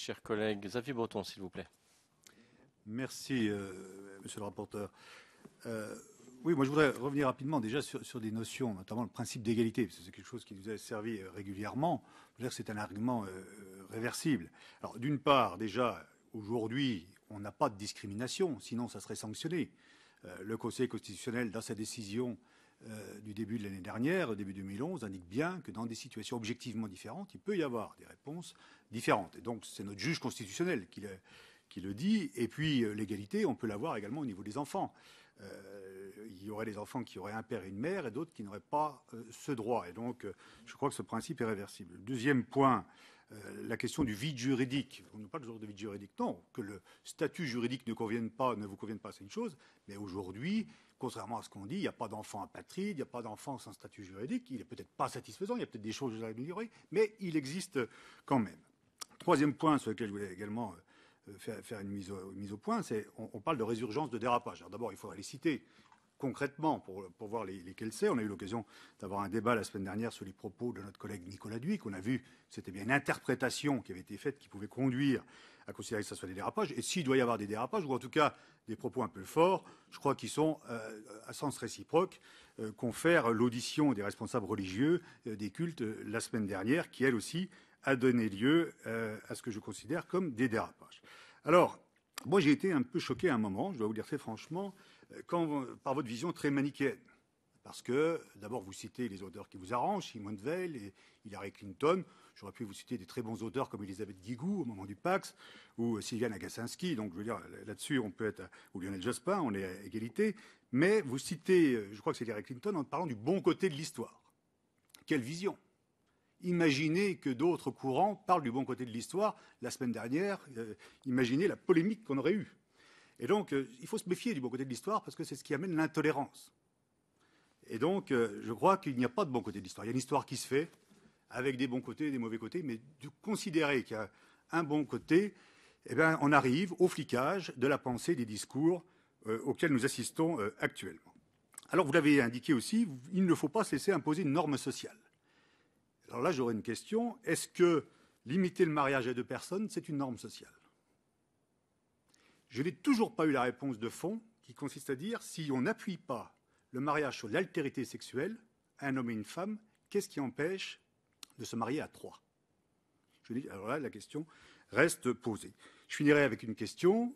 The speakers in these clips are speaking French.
cher collègue. Xavier Breton, s'il vous plaît. Merci, monsieur le rapporteur. Oui, moi je voudrais revenir rapidement déjà sur des notions, notamment le principe d'égalité, parce que c'est quelque chose qui nous a servi régulièrement. Je veux dire que c'est un argument réversible. Alors d'une part, déjà, aujourd'hui, on n'a pas de discrimination, sinon ça serait sanctionné. Le Conseil constitutionnel, dans sa décision du début de l'année dernière, début 2011, indique bien que dans des situations objectivement différentes, il peut y avoir des réponses différentes. Et donc c'est notre juge constitutionnel qui le dit. Et puis l'égalité, on peut l'avoir également au niveau des enfants. Il y aurait des enfants qui auraient un père et une mère et d'autres qui n'auraient pas ce droit. Et donc, je crois que ce principe est réversible. Deuxième point, la question du vide juridique. On ne parle toujours de vide juridique. Non, que le statut juridique ne vous convienne pas, c'est une chose. Mais aujourd'hui, contrairement à ce qu'on dit, il n'y a pas d'enfant apatride, il n'y a pas d'enfant sans statut juridique. Il n'est peut-être pas satisfaisant, il y a peut-être des choses à améliorer, mais il existe quand même. Troisième point sur lequel je voulais également faire une mise au point, c'est on parle de résurgence de dérapage. Alors d'abord, il faudra les citer concrètement pour voir lesquels c'est. On a eu l'occasion d'avoir un débat la semaine dernière sur les propos de notre collègue Nicolas Dhuicq. On a vu que c'était bien une interprétation qui avait été faite qui pouvait conduire à considérer que ce soit des dérapages. Et s'il doit y avoir des dérapages, ou en tout cas des propos un peu forts, je crois qu'ils sont à sens réciproque, confère l'audition des responsables religieux des cultes la semaine dernière, qui elle aussi a donné lieu à ce que je considère comme des dérapages. Alors, moi j'ai été un peu choqué à un moment, je dois vous dire très franchement, par votre vision très manichéenne. Parce que, d'abord, vous citez les auteurs qui vous arrangent, Simone Veil et Hillary Clinton. J'aurais pu vous citer des très bons auteurs comme Elisabeth Guigou au moment du Pax, ou Sylviane Agacinski. Donc, je veux dire, là-dessus, on peut être, ou Lionel Jospin, on est à égalité. Mais vous citez, je crois que c'est Hillary Clinton, en parlant du bon côté de l'histoire. Quelle vision! Imaginez que d'autres courants parlent du bon côté de l'histoire. La semaine dernière, imaginez la polémique qu'on aurait eue. Et donc, il faut se méfier du bon côté de l'histoire parce que c'est ce qui amène l'intolérance. Et donc, je crois qu'il n'y a pas de bon côté de l'histoire. Il y a une histoire qui se fait avec des bons côtés et des mauvais côtés, mais de considérer qu'il y a un bon côté, eh bien, on arrive au flicage de la pensée des discours auxquels nous assistons actuellement. Alors, vous l'avez indiqué aussi, il ne faut pas se laisser imposer une norme sociale. Alors là, j'aurais une question. Est-ce que limiter le mariage à 2 personnes, c'est une norme sociale? Je n'ai toujours pas eu la réponse de fond qui consiste à dire si on n'appuie pas le mariage sur l'altérité sexuelle, un homme et une femme, qu'est-ce qui empêche de se marier à 3? Alors là, la question reste posée. Je finirai avec une question.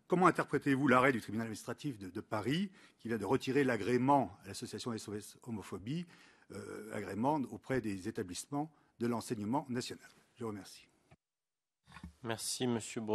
Comment interprétez-vous l'arrêt du tribunal administratif de Paris qui vient de retirer l'agrément à l'association SOS Homophobie, agrément auprès des établissements de l'enseignement national? Je vous remercie. Merci, monsieur